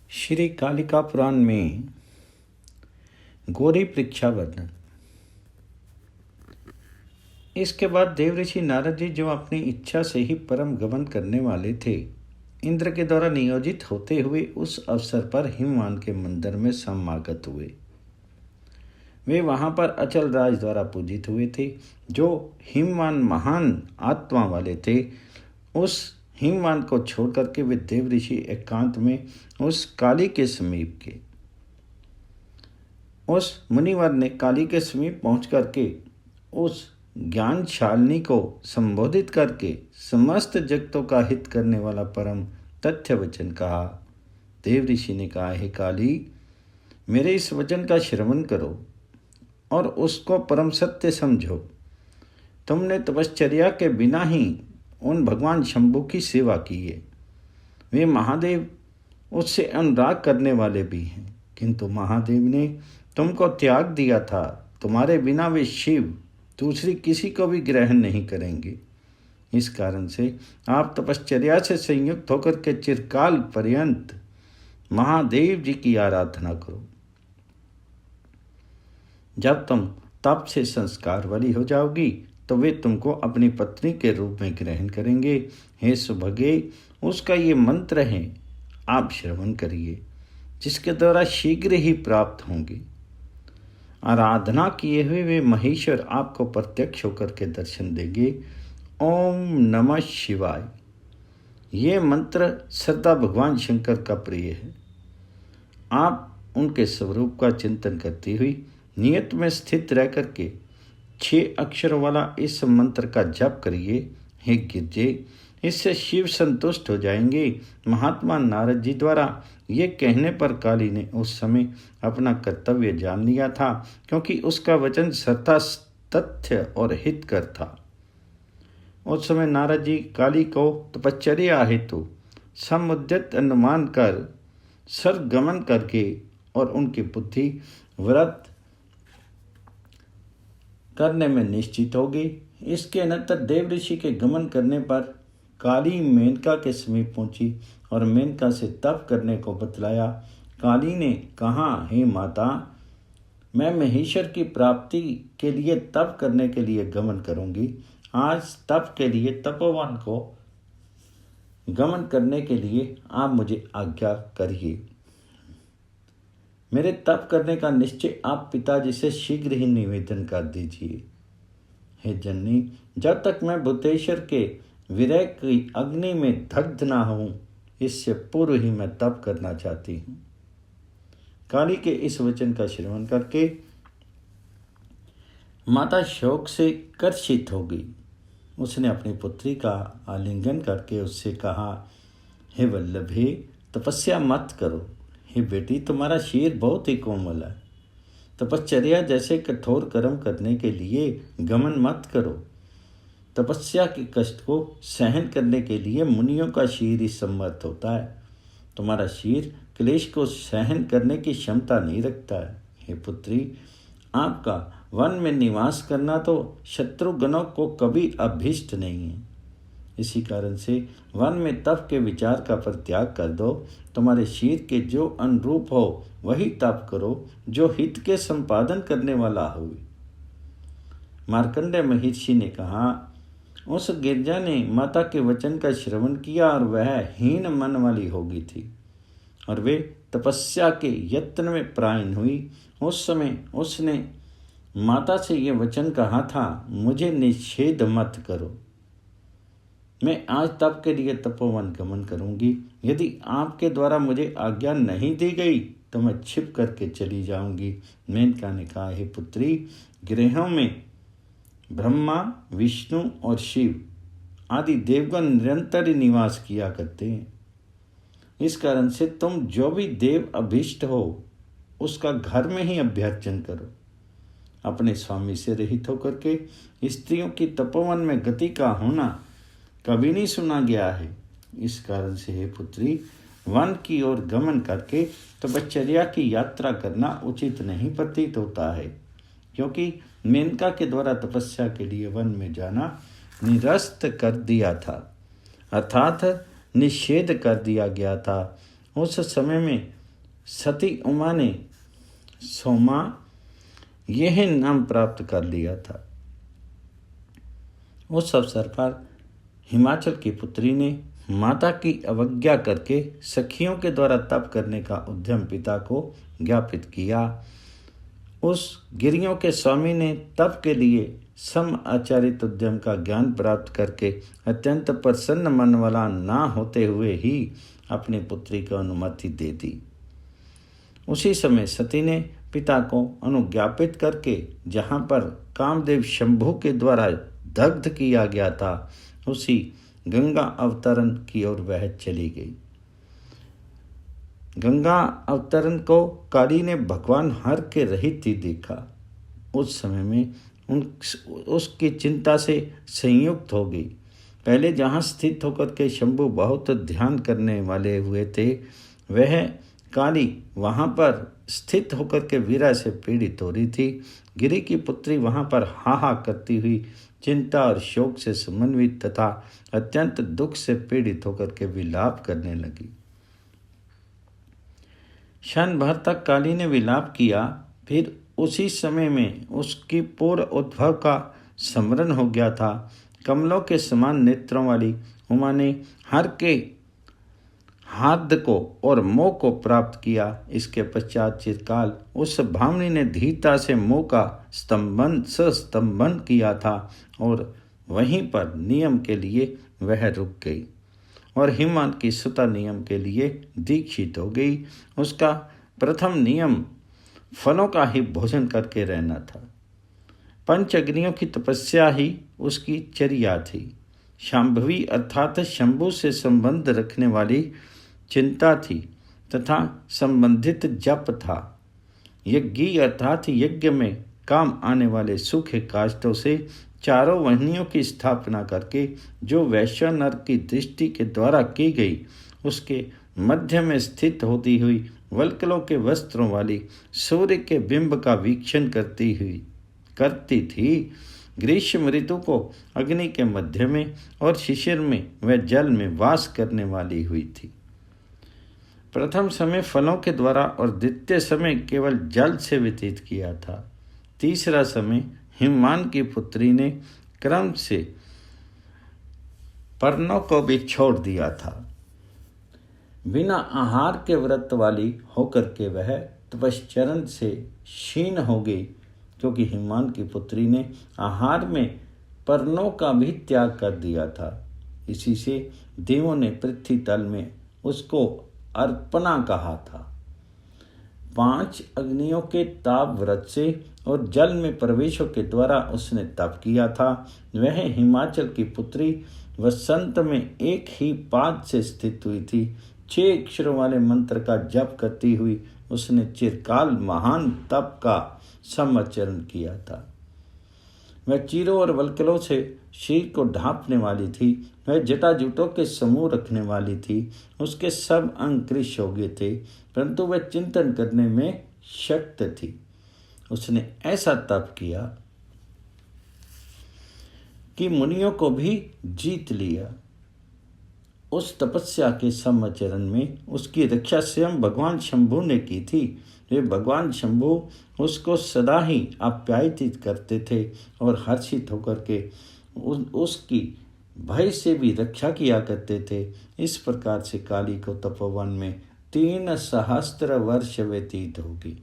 श्री कालिका पुराण में गौरी परीक्षा वर्णन। इसके बाद देवऋषि नारद जी, जो अपनी इच्छा से ही परम गमन करने वाले थे, इंद्र के द्वारा नियोजित होते हुए उस अवसर पर हिमवान के मंदिर में समागत हुए। वे वहां पर अचल राज द्वारा पूजित हुए थे। जो हिमवान महान आत्मा वाले थे, उस हिमवान को छोड़ करके वे देवऋषि एकांत में उस काली के समीप के उस मुनिवर ने काली के समीप पहुंच करके उस ज्ञानशालिनी को संबोधित करके समस्त जगतों का हित करने वाला परम तथ्य वचन कहा। देवऋषि ने कहा, हे काली, मेरे इस वचन का श्रवण करो और उसको परम सत्य समझो। तुमने तपश्चर्या के बिना ही उन भगवान शंभु की सेवा की है। वे महादेव उससे अनुराग करने वाले भी हैं, किंतु महादेव ने तुमको त्याग दिया था। तुम्हारे बिना वे शिव दूसरी किसी को भी ग्रहण नहीं करेंगे। इस कारण से आप तपश्चर्या से संयुक्त होकर के चिरकाल पर्यंत महादेव जी की आराधना करो। जब तुम तप से संस्कार वाली हो जाओगी तो वे तुमको अपनी पत्नी के रूप में ग्रहण करेंगे। हे सुभगे, उसका ये मंत्र है, आप श्रवण करिए, जिसके द्वारा शीघ्र ही प्राप्त होंगे। आराधना किए हुए वे महेश्वर आपको प्रत्यक्ष होकर के दर्शन देंगे। ओम नमः शिवाय। ये मंत्र सदा भगवान शंकर का प्रिय है। आप उनके स्वरूप का चिंतन करती हुई नियत में स्थित रह करके 6 अक्षरों वाला इस मंत्र का जप करिए। हे गिरजे, इससे शिव संतुष्ट हो जाएंगे। महात्मा नारद जी द्वारा ये कहने पर काली ने उस समय अपना कर्तव्य जान लिया था, क्योंकि उसका वचन सत्ता, तथ्य और हितकर था। उस समय नारद जी काली को तपश्चर्या हेतु समुद्यत अनुमान कर सरगमन करके और उनकी बुद्धि व्रत करने में निश्चित होगी। इसके अनंतर देवऋषि के गमन करने पर काली मेनका के समीप पहुंची और मेनका से तप करने को बतलाया। काली ने कहा, हे माता, मैं महेश्वर की प्राप्ति के लिए तप करने के लिए गमन करूंगी। आज तप के लिए तपोवन को गमन करने के लिए आप मुझे आज्ञा करिए। मेरे तप करने का निश्चय आप पिताजी से शीघ्र ही निवेदन कर दीजिए। हे जननी, जब तक मैं भूतेश्वर के विरह की अग्नि में दग्ध ना हूं, इससे पूर्व ही मैं तप करना चाहती हूं। काली के इस वचन का श्रवण करके माता शोक से कर्षित हो गई। उसने अपनी पुत्री का आलिंगन करके उससे कहा, हे वल्लभे, तपस्या मत करो। हे बेटी, तुम्हारा शीर बहुत ही कोमल है। तपश्चर्या जैसे कठोर कर्म करने के लिए गमन मत करो। तपस्या के कष्ट को सहन करने के लिए मुनियों का शीर ही समर्थ होता है। तुम्हारा शीर क्लेश को सहन करने की क्षमता नहीं रखता है। हे पुत्री, आपका वन में निवास करना तो शत्रुगणों को कभी अभीष्ट नहीं है। इसी कारण से वन में तप के विचार का परित्याग कर दो। तुम्हारे शीर के जो अनुरूप हो वही तप करो, जो हित के संपादन करने वाला हो। मार्कंडेय महर्षि ने कहा, उस गिरजा ने माता के वचन का श्रवण किया और वह हीन मन वाली हो गई थी और वे तपस्या के यत्न में प्रायण हुई। उस समय उसने माता से यह वचन कहा था, मुझे निषेध मत करो। मैं आज तप के लिए तपोवन गमन करूंगी। यदि आपके द्वारा मुझे आज्ञा नहीं दी गई तो मैं छिप करके चली जाऊंगी। मेनका ने कहा, हे पुत्री, गृहों में ब्रह्मा, विष्णु और शिव आदि देवगण निरंतर ही निवास किया करते हैं। इस कारण से तुम जो भी देव अभीष्ट हो उसका घर में ही अभ्यर्चन करो। अपने स्वामी से रहित होकर के स्त्रियों की तपोवन में गति का होना कभी नहीं सुना गया है। इस कारण से हे पुत्री, वन की ओर गमन करके तपश्चर्या की यात्रा करना उचित नहीं प्रतीत होता है, क्योंकि मेनका के द्वारा तपस्या के लिए वन में जाना निरस्त कर दिया था, अर्थात निषेध कर दिया गया था। उस समय में सती उमा ने सोमा यह नाम प्राप्त कर लिया था। उस अवसर पर हिमाचल की पुत्री ने माता की अवज्ञा करके सखियों के द्वारा तप करने का उद्यम पिता को ज्ञापित किया। उस गिरियों के स्वामी ने तप के लिए सम आचरित उद्यम का ज्ञान प्राप्त करके अत्यंत प्रसन्न मन वाला ना होते हुए ही अपनी पुत्री को अनुमति दे दी। उसी समय सती ने पिता को अनुज्ञापित करके जहाँ पर कामदेव शंभु के द्वारा दग्ध किया गया था उसी गंगा अवतरण की ओर वह चली गई। गंगा अवतरण को काली ने भगवान हर के रहित ही देखा। उस समय में उसकी चिंता से संयुक्त हो गई। पहले जहाँ स्थित होकर के शंभु बहुत ध्यान करने वाले हुए थे, वह काली वहाँ पर स्थित होकर के वीरा से पीड़ित हो रही थी। गिरि की पुत्री वहाँ पर हाहा करती हुई चिंता और शोक से समन्वित तथा अत्यंत दुख से पीड़ित होकर के विलाप करने लगी। क्षण भर तक काली ने विलाप किया, फिर उसी समय में उसकी पूर्व उद्भव का स्मरण हो गया था। कमलों के समान नेत्रों वाली उमा ने हर के हाथ को और मोह को प्राप्त किया। इसके पश्चात चिरकाल उस भामिनी ने धीरता से मोह का स्तंभन किया था और वहीं पर नियम के लिए वह रुक गई और हिमवंत की सुता नियम के लिए दीक्षित हो गई। उसका प्रथम नियम फलों का ही भोजन करके रहना था। पंच अग्नियों की तपस्या ही उसकी चर्या थी। शांभवी अर्थात शंभु से संबंध रखने वाली चिंता थी तथा संबंधित जप था। यज्ञी अर्थात यज्ञ में काम आने वाले सूखे काष्ठों से चारों वहनियों की स्थापना करके जो वैश्य नर की दृष्टि के द्वारा की गई, उसके मध्य में स्थित होती हुई वल्कलों के वस्त्रों वाली सूर्य के बिंब का वीक्षण करती थी। ग्रीष्म ऋतु को अग्नि के मध्य में और शिशिर में वह जल में वास करने वाली हुई थी। प्रथम समय फलों के द्वारा और द्वितीय समय केवल जल से व्यतीत किया था। तीसरा समय हिमवान की पुत्री ने क्रम से पर्णों को भी छोड़ दिया था। बिना आहार के व्रत वाली होकर के वह तपश्चरण से क्षीण हो गई, क्योंकि हिमवान की पुत्री ने आहार में पर्णों का भी त्याग कर दिया था। इसी से देवों ने पृथ्वी तल में उसको अर्पणा कहा था। 5 अग्नियों के ताप व्रत से और जल में प्रवेशों के द्वारा उसने तप किया था। वह हिमाचल की पुत्री वसंत में एक ही पाद से स्थित हुई थी। 6 अक्षरों वाले मंत्र का जप करती हुई उसने चिरकाल महान तप का समाचरण किया था। वह चीरों और वल्कलों से शरीर को ढांपने वाली थी। वह जटाजुटों के समूह रखने वाली थी। उसके सब अंग कृश हो गए थे, परंतु वह चिंतन करने में शक्त थी। उसने ऐसा तप किया कि मुनियों को भी जीत लिया। उस तपस्या के समाचरण में उसकी रक्षा स्वयं भगवान शंभु ने की थी। वे भगवान शंभु उसको सदा ही आप्यायित करते थे और हर्षित होकर के उसकी भय से भी रक्षा किया करते थे। इस प्रकार से काली को तपोवन में 3 सहस्त्र वर्ष व्यतीत होगी।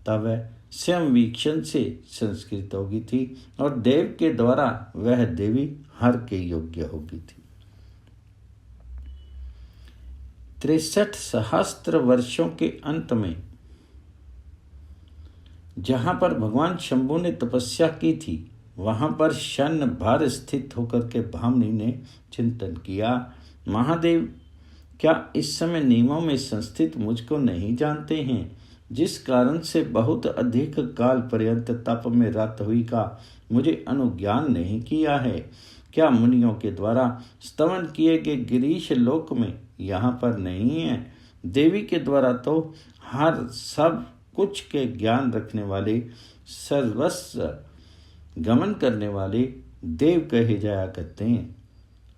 तब वह स्वयं वीक्षण से संस्कृत होगी थी और देव के द्वारा वह देवी हर के योग्य होगी थी। 63 सहस्त्र वर्षों के अंत में जहाँ पर भगवान शंभु ने तपस्या की थी, वहाँ पर शन भर स्थित होकर के भामिनी ने चिंतन किया, महादेव क्या इस समय नियमों में संस्थित मुझको नहीं जानते हैं, जिस कारण से बहुत अधिक काल पर्यंत तप में रत हुई का मुझे अनुज्ञान नहीं किया है। क्या मुनियों के द्वारा स्तवन किए गए गिरीश लोक में यहाँ पर नहीं है? देवी के द्वारा तो हर सब कुछ के ज्ञान रखने वाले, सर्वस्व गमन करने वाले देव कहे जाया करते हैं।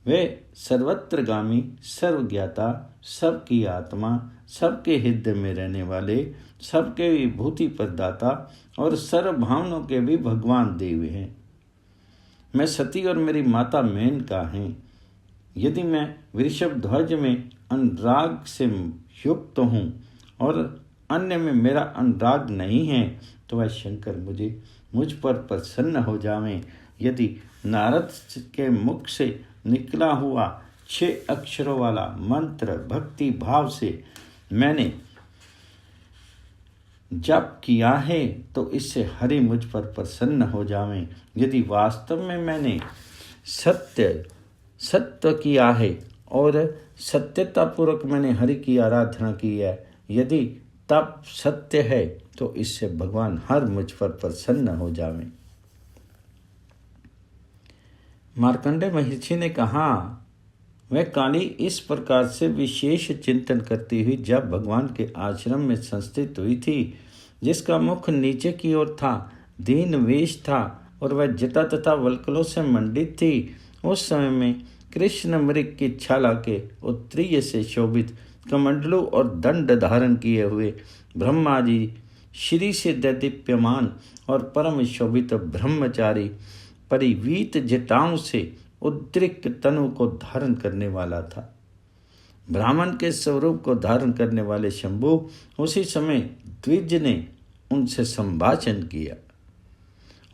वे सर्वत्रगामी, सर्वज्ञाता, सबकी आत्मा, सबके हृदय में रहने वाले, सबके विभूति प्रदाता और सर्व भावनों के भी भगवान देव हैं। मैं सती और मेरी माता मेनका हैं। यदि मैं वृषभ ध्वज में अनुराग से युक्त हूँ और अन्य में मेरा अनुराग नहीं है, तो वह शंकर मुझ पर प्रसन्न हो जावें। यदि नारद के मुख से निकला हुआ 6 अक्षरों वाला मंत्र भक्ति भाव से मैंने जप किया है, तो इससे हरि मुझ पर प्रसन्न हो जावें। यदि वास्तव में मैंने सत्य किया है और सत्यतापूर्वक मैंने हरि की आराधना की है, यदि तप सत्य है, तो इससे भगवान हर मुझ पर प्रसन्न हो जावें। मार्कंडेय महर्षि ने कहा, वह काली इस प्रकार से विशेष चिंतन करती हुई जब भगवान के आश्रम में संस्थित हुई थी, जिसका मुख नीचे की ओर था, दीन वेश था और वह जटा तथा वल्कलों से मंडित थी। उस समय में कृष्ण मृग की छाला के उत्तरीय से शोभित कमंडलू और दंड धारण किए हुए ब्रह्मा जी श्री से दैदीप्यमान और परम शोभित ब्रह्मचारी परिवीत जटाओं से उद्रिक्त तनु को धारण करने वाला था। ब्राह्मण के स्वरूप को धारण करने वाले शंभु उसी समय द्विज ने उनसे संभाषण किया।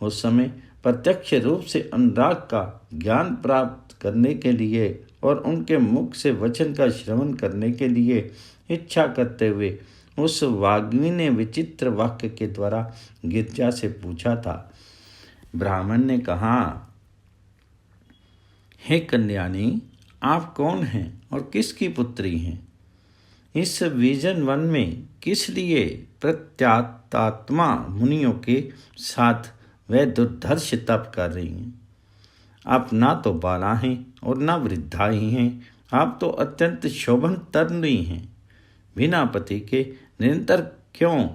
उस समय प्रत्यक्ष रूप से अनुराग का ज्ञान प्राप्त करने के लिए और उनके मुख से वचन का श्रवण करने के लिए इच्छा करते हुए उस वाग्मी ने विचित्र वाक्य के द्वारा गिरजा से पूछा था। ब्राह्मण ने कहा, हे कन्यानी, आप कौन हैं और किसकी पुत्री हैं? इस विजन वन में किस लिए प्रत्यात्मा मुनियों के साथ वह दुर्धर्ष तप कर रही हैं? आप ना तो बाला हैं और ना वृद्धा ही हैं। आप तो अत्यंत शोभन तरुणी हैं। बिना पति के निरंतर क्यों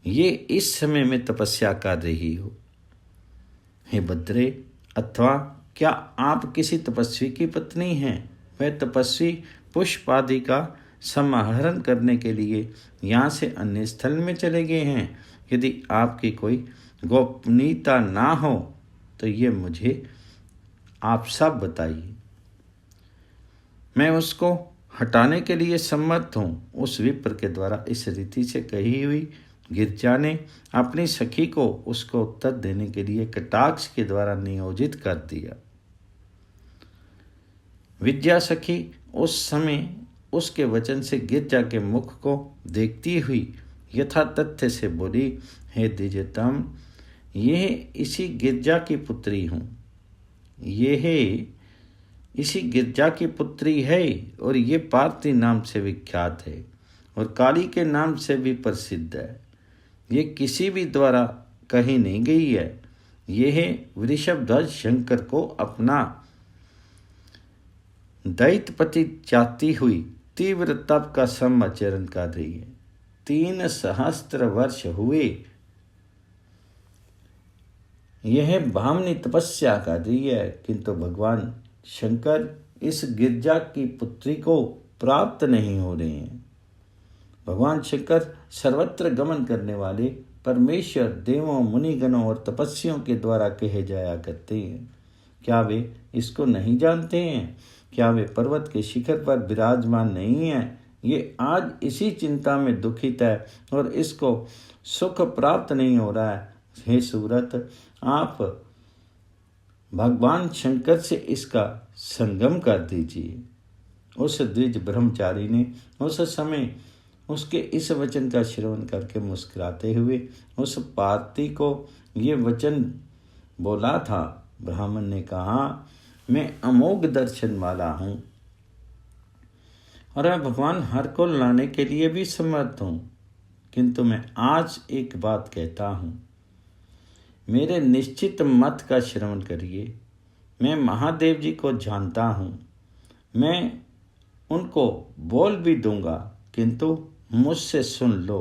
ये इस समय में तपस्या कर रही हो? हे भद्रे, अथवा क्या आप किसी तपस्वी की पत्नी हैं? वह तपस्वी पुष्प आदि का समाहरण करने के लिए यहाँ से अन्य स्थल में चले गए हैं। यदि आपकी कोई गोपनीयता ना हो तो ये मुझे आप सब बताइए, मैं उसको हटाने के लिए सम्मत हूँ। उस विप्र के द्वारा इस रीति से कही हुई गिरजा ने अपनी सखी को उसको उत्तर देने के लिए कटाक्ष के द्वारा नियोजित कर दिया। विद्या सखी उस समय उसके वचन से गिरजा के मुख को देखती हुई यथा तथ्य से बोली, हे द्विजतम, यह इसी गिरजा की पुत्री हूँ। यह इसी गिरजा की पुत्री है और ये पार्वती नाम से विख्यात है और काली के नाम से भी प्रसिद्ध है। ये किसी भी द्वारा कही नहीं गई है। यह वृषभध्वज शंकर को अपना दैत्यपति चाहती हुई तीव्र तप का समाचरण कर रही है। 3 सहस्त्र वर्ष हुए यह भामनी तपस्या कर रही है, किंतु भगवान शंकर इस गिरजा की पुत्री को प्राप्त नहीं हो रहे हैं। भगवान शंकर सर्वत्र गमन करने वाले परमेश्वर देवों, मुनिगणों और तपस्वियों के द्वारा कहे जाया करते हैं। क्या वे इसको नहीं जानते हैं? क्या वे पर्वत के शिखर पर विराजमान नहीं हैं? ये आज इसी चिंता में दुखित है और इसको सुख प्राप्त नहीं हो रहा है। हे सुव्रत, आप भगवान शंकर से इसका संगम कर दीजिए। उस द्विज ब्रह्मचारी ने उस समय उसके इस वचन का श्रवण करके मुस्कुराते हुए उस पार्वती को ये वचन बोला था। ब्राह्मण ने कहा, मैं अमोघ दर्शन वाला हूँ और मैं भगवान हर को लाने के लिए भी समर्थ हूँ, किंतु मैं आज एक बात कहता हूँ, मेरे निश्चित मत का श्रवण करिए। मैं महादेव जी को जानता हूँ, मैं उनको बोल भी दूंगा, किंतु मुझसे सुन लो।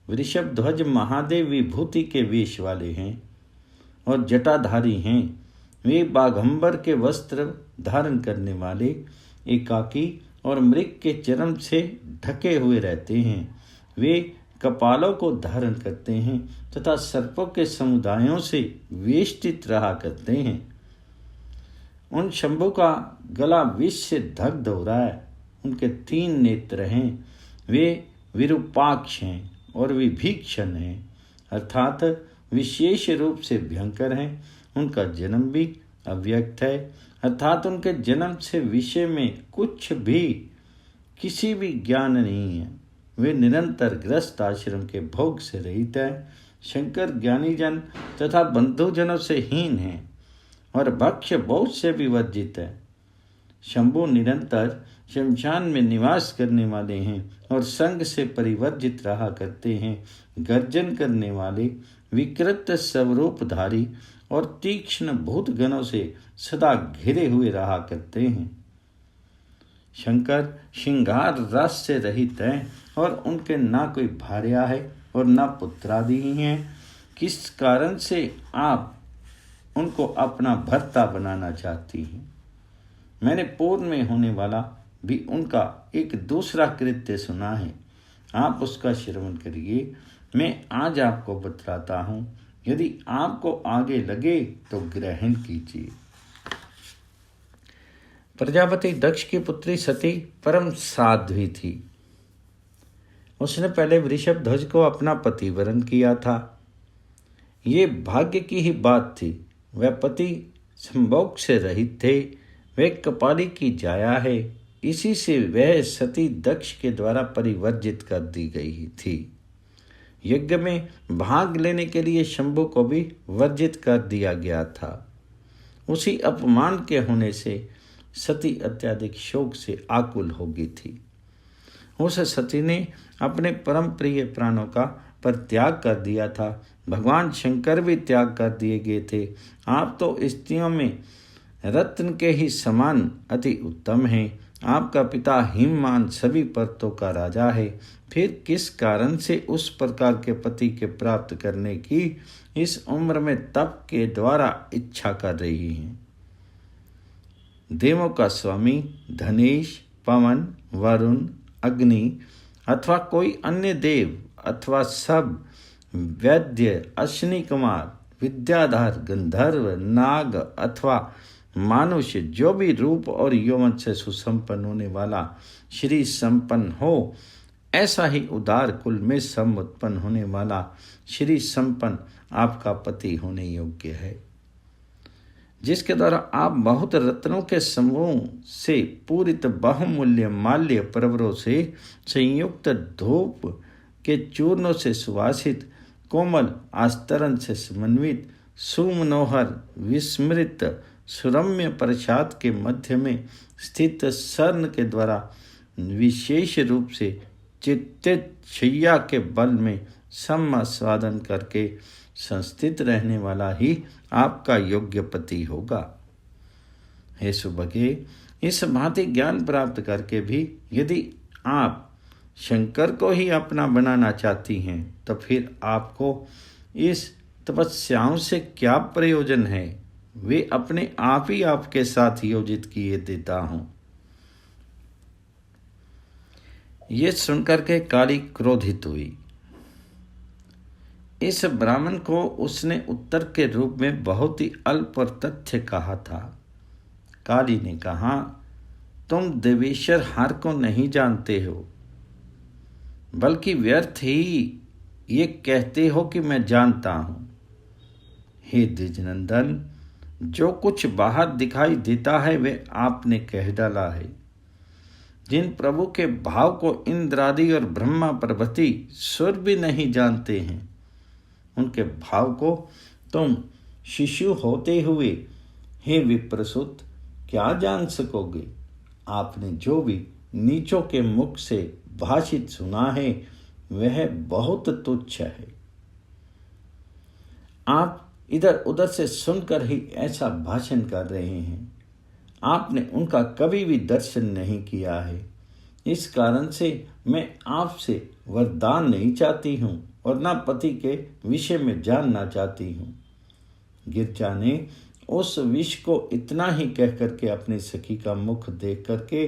वृषभ ध्वज महादेव विभूति के वेश वाले हैं और जटाधारी हैं। वे बाघंबर के वस्त्र धारण करने वाले एकाकी और मृग के चर्म से ढके हुए रहते हैं। वे कपालों को धारण करते हैं तथा सर्पों के समुदायों से वेष्टित रहा करते हैं। उन शंभु का गला विष से दग्ध हो रहा है। उनके 3 नेत्र हैं, वे विरूपाक्ष हैं और विभीषण हैं, अर्थात विशेष रूप से भयंकर हैं। उनका जन्म भी अव्यक्त है, अर्थात उनके जन्म से विषय में कुछ भी किसी भी ज्ञान नहीं है। वे निरंतर ग्रस्त आश्रम के भोग से रहित है। शंकर ज्ञानीजन तथा बंधुजनों से हीन है और भक्ष्य बहुत से भी वर्जित है। शंभु निरंतर शमशान में निवास करने वाले हैं और संग से परिवर्जित रहा करते हैं। गर्जन करने वाले, विकृत स्वरूपधारी और तीक्ष्ण भूत गणों से सदा घिरे हुए रहा करते हैं। शंकर श्रृंगार रस से रहित हैं और उनके ना कोई भार्या है और ना पुत्रादि ही हैं। किस कारण से आप उनको अपना भर्ता बनाना चाहती हैं? मैंने पूर्व में होने वाला भी उनका एक दूसरा कृत्य सुना है, आप उसका श्रवण करिए। मैं आज आपको बतलाता हूँ, यदि आपको आगे लगे तो ग्रहण कीजिए। प्रजापति दक्ष की पुत्री सती परम साध्वी थी। उसने पहले वृषभ ध्वज को अपना पति वरण किया था। ये भाग्य की ही बात थी। वह पति संभोग से रहित थे। वे कपाली की जाया है, इसी से वह सती दक्ष के द्वारा परिवर्जित कर दी गई थी। यज्ञ में भाग लेने के लिए शंभु को भी वर्जित कर दिया गया था। उसी अपमान के होने से सती अत्यधिक शोक से आकुल हो गई थी। उस सती ने अपने परम प्रिय प्राणों का परित्याग कर दिया था। भगवान शंकर भी त्याग कर दिए गए थे। आप तो स्त्रियों में रत्न के ही समान अति उत्तम हैं। आपका पिता हिममान सभी पर्वतों का राजा है। फिर किस कारण से उस प्रकार के पति के प्राप्त करने की इस उम्र में तप के द्वारा इच्छा कर रही हैं? देवों का स्वामी धनेश, पवन, वरुण, अग्नि अथवा कोई अन्य देव अथवा सब वैद्य, अश्विनी कुमार, विद्याधर, गंधर्व, नाग अथवा मानुष्य जो भी रूप और यौवन से सुसंपन्न होने वाला श्री संपन्न हो, ऐसा ही उदार कुल में सम उत्पन्न होने वाला श्री संपन्न आपका पति होने योग्य है, जिसके द्वारा आप बहुत रत्नों के समूह से पूरित बहुमूल्य माल्य परवरों से संयुक्त धूप के चूर्णों से सुवासित कोमल आस्तरण से समन्वित सुमनोहर विस्मृत सुरम्य प्रसाद के मध्य में स्थित स्वर्ण के द्वारा विशेष रूप से चित्तित शैया के बल में समास्वादन करके संस्थित रहने वाला ही आपका योग्य पति होगा। हे सुभगे, इस भांति ज्ञान प्राप्त करके भी यदि आप शंकर को ही अपना बनाना चाहती हैं तो फिर आपको इस तपस्याओं से क्या प्रयोजन है? वे अपने आप ही आपके साथ योजित किए देता हूं। ये सुनकर के काली क्रोधित हुई। इस ब्राह्मण को उसने उत्तर के रूप में बहुत ही अल्प और तथ्य कहा था। काली ने कहा, तुम देवेश्वर हार को नहीं जानते हो, बल्कि व्यर्थ ही ये कहते हो कि मैं जानता हूं। हे द्विजनंदन, जो कुछ बाहर दिखाई देता है वे आपने कह डाला है। जिन प्रभु के भाव को इंद्रादि और ब्रह्मा प्रभृति सुर भी नहीं जानते हैं, उनके भाव को तुम शिशु होते हुए हे विप्रसुत क्या जान सकोगे? आपने जो भी नीचों के मुख से भाषित सुना है वह बहुत तुच्छ है। आप इधर उधर से सुनकर ही ऐसा भाषण कर रहे हैं। आपने उनका कभी भी दर्शन नहीं किया है। इस कारण से मैं आपसे वरदान नहीं चाहती हूँ और न पति के विषय में जानना चाहती हूँ। गिरजा ने उस विष को इतना ही कह करके अपनी सखी का मुख देख करके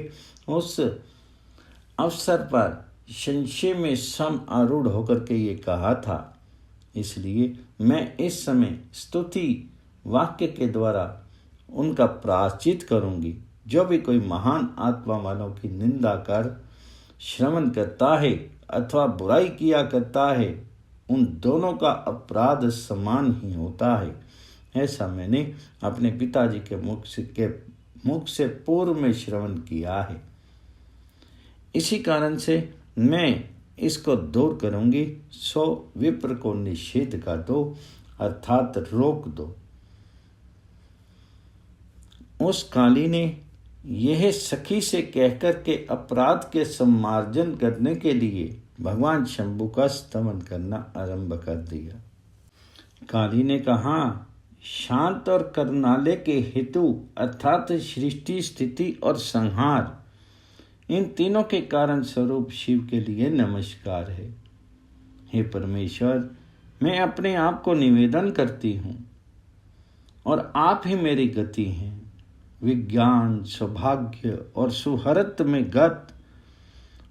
उस अवसर पर संशय में सम आरूढ़ होकर के ये कहा था। इसलिए मैं इस समय स्तुति वाक्य के द्वारा उनका प्रायश्चित करूंगी। जो भी कोई महान आत्मा वालों की निंदा कर श्रवण करता है अथवा बुराई किया करता है, उन दोनों का अपराध समान ही होता है। ऐसा मैंने अपने पिताजी के मुख से पूर्व में श्रवण किया है। इसी कारण से मैं इसको दूर करूंगी। सो विप्र को निषेध कर दो, अर्थात रोक दो। उस काली ने यह सखी से कहकर के अपराध के सम्मार्जन करने के लिए भगवान शंभु का स्तमन करना आरंभ कर दिया। काली ने कहा, शांत और करुणालय के हेतु अर्थात सृष्टि, स्थिति और संहार, इन तीनों के कारण स्वरूप शिव के लिए नमस्कार है। हे परमेश्वर, मैं अपने आप को निवेदन करती हूँ और आप ही मेरी गति हैं। विज्ञान, सौभाग्य और सुहरत में गत,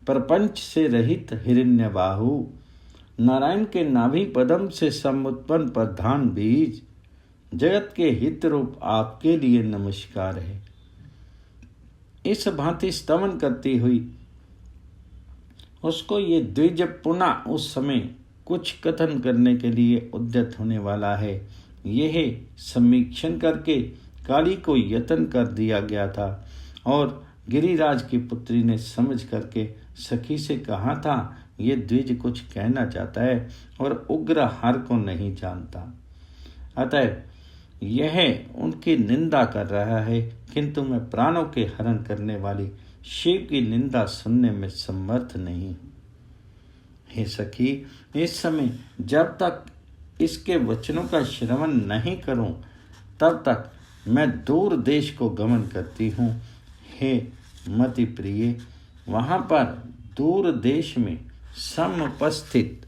प्रपंच से रहित हिरण्यबाहु, नारायण के नाभि पदम से समुत्पन्न प्रधान बीज, जगत के हित रूप आपके लिए नमस्कार है। इस भांति स्तमन करती हुई उसको ये द्विज पुनः उस समय कुछ कथन करने के लिए उद्यत होने वाला है, यह समीक्षण करके काली को यत्न कर दिया गया था। और गिरिराज की पुत्री ने समझ करके सखी से कहा था, ये द्विज कुछ कहना चाहता है और उग्र हार को नहीं जानता, अतः यह उनकी निंदा कर रहा है, किंतु मैं प्राणों के हरण करने वाली शिव की निंदा सुनने में समर्थ नहीं हूँ। हे सखी, इस समय जब तक इसके वचनों का श्रवण नहीं करूं, तब तक मैं दूर देश को गमन करती हूँ। हे मति प्रिय, वहाँ पर दूर देश में समुपस्थित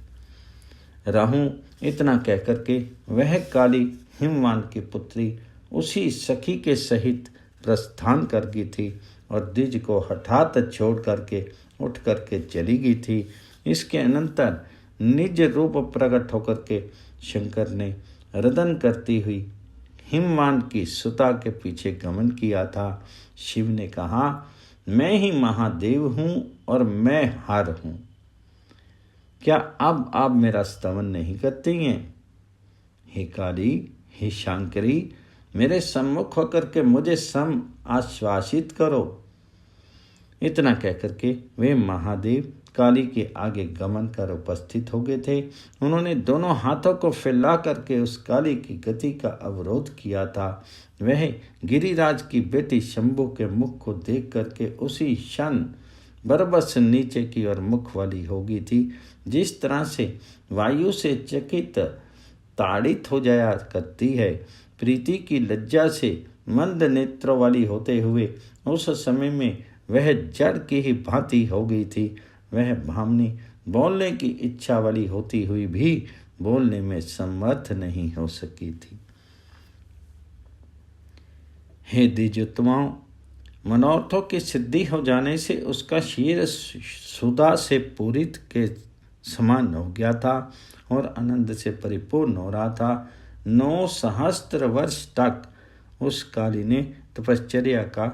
रहूं। इतना कहकर के वह काली हिमवान की पुत्री उसी सखी के सहित प्रस्थान कर गई थी और द्विज को हठात छोड़ करके उठ करके चली गई थी। इसके अनंतर निज रूप प्रकट होकर के शंकर ने रदन करती हुई हिमवान की सुता के पीछे गमन किया था। शिव ने कहा, मैं ही महादेव हूँ और मैं हर हूँ। क्या अब आप मेरा स्तमन नहीं करती हैं? हे काली, हे शांकरी, मेरे सम्मुख होकर के मुझे सम आश्वासित करो। इतना कहकर के वे महादेव काली के आगे गमन कर उपस्थित हो गए थे। उन्होंने दोनों हाथों को फैला करके उस काली की गति का अवरोध किया था। वह गिरिराज की बेटी शंभु के मुख को देख करके उसी क्षण बरबस नीचे की ओर मुख वाली हो गई थी। जिस तरह से वायु से चकित ताड़ित हो जाया करती है, प्रीति की लज्जा से मंद नेत्रों वाली होते हुए उस समय में वह जड़ की ही भांति हो गई थी। वह भामनी बोलने की इच्छा वाली होती हुई भी बोलने में समर्थ नहीं हो सकी थी। हे द्विजोत्तमाओं, मनोरथों की सिद्धि हो जाने से उसका शीर सुधा से पूरित के समान हो गया था और आनंद से परिपूर्ण हो रहा था। 9 सहस्त्र वर्ष तक उस काली ने तपश्चर्या का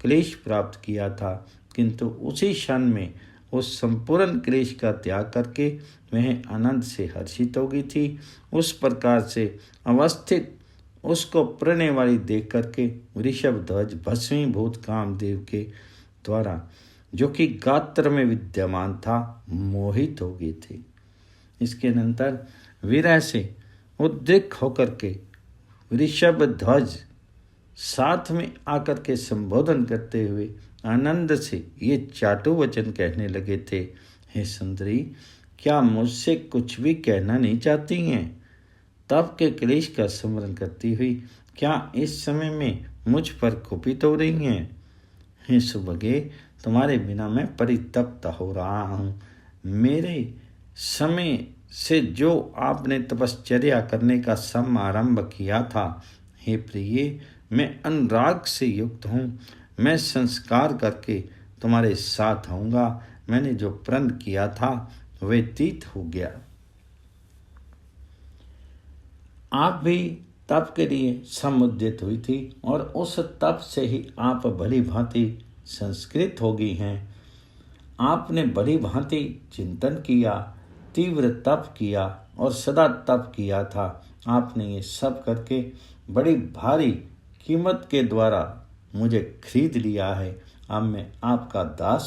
क्लेश प्राप्त किया था, किंतु उसी क्षण में उस संपूर्ण क्लेश का त्याग करके वह आनंद से हर्षित हो गई थी। उस प्रकार से अवस्थित उसको प्रणय वाली देख करके वृषभ ध्वज भस्मीभूत कामदेव के द्वारा, जो कि गात्र में विद्यमान था, मोहित हो गई थी। इसके अनंतर विरह से उद्रिक्त होकर के वृषभ ध्वज साथ में आकर के संबोधन करते हुए आनंद से ये चाटु वचन कहने लगे थे। हे सुंदरी, क्या मुझसे कुछ भी कहना नहीं चाहती हैं? तप के क्लेश का स्मरण करती हुई क्या इस समय में मुझ पर कुपित हो रही हैं? हे सुभगे, तुम्हारे बिना मैं परितप्त हो रहा हूँ। मेरे समय से जो आपने तपश्चर्या करने का समारंभ किया था, हे प्रिय, मैं अनुराग से युक्त हूँ। मैं संस्कार करके तुम्हारे साथ आऊँगा। मैंने जो प्रण किया था वह तीत हो गया। आप भी तप के लिए समुद्यत हुई थी और उस तप से ही आप भली भांति संस्कृत हो गई हैं। आपने बड़ी भांति चिंतन किया, तीव्र तप किया और सदा तप किया था। आपने ये सब करके बड़ी भारी कीमत के द्वारा मुझे खरीद लिया है। अब मैं आपका दास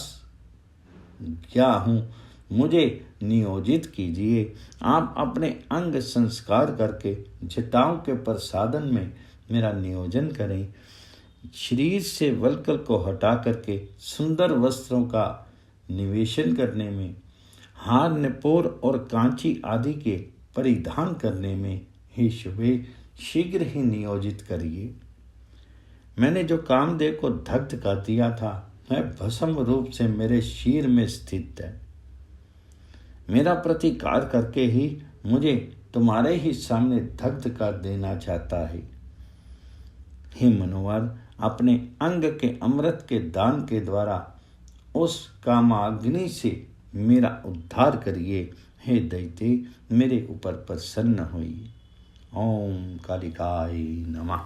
क्या हूँ, मुझे नियोजित कीजिए। आप अपने अंग संस्कार करके जटाओं के प्रसादन में मेरा नियोजन करें। शरीर से वल्कल को हटा करके सुंदर वस्त्रों का निवेशन करने में, हार निपोर और कांची आदि के परिधान करने में हे शुभे शीघ्र ही नियोजित करिए। मैंने जो कामदेव को दग्ध कर दिया था वह भस्म रूप से मेरे शीर में स्थित है। मेरा प्रतिकार करके ही मुझे तुम्हारे ही सामने दग्ध कर देना चाहता है। हे मनोवर, अपने अंग के अमृत के दान के द्वारा उस कामाग्नि से मेरा उद्धार करिए। हे दैत्य, मेरे ऊपर प्रसन्न होइए। ओम कालिकाय नमः।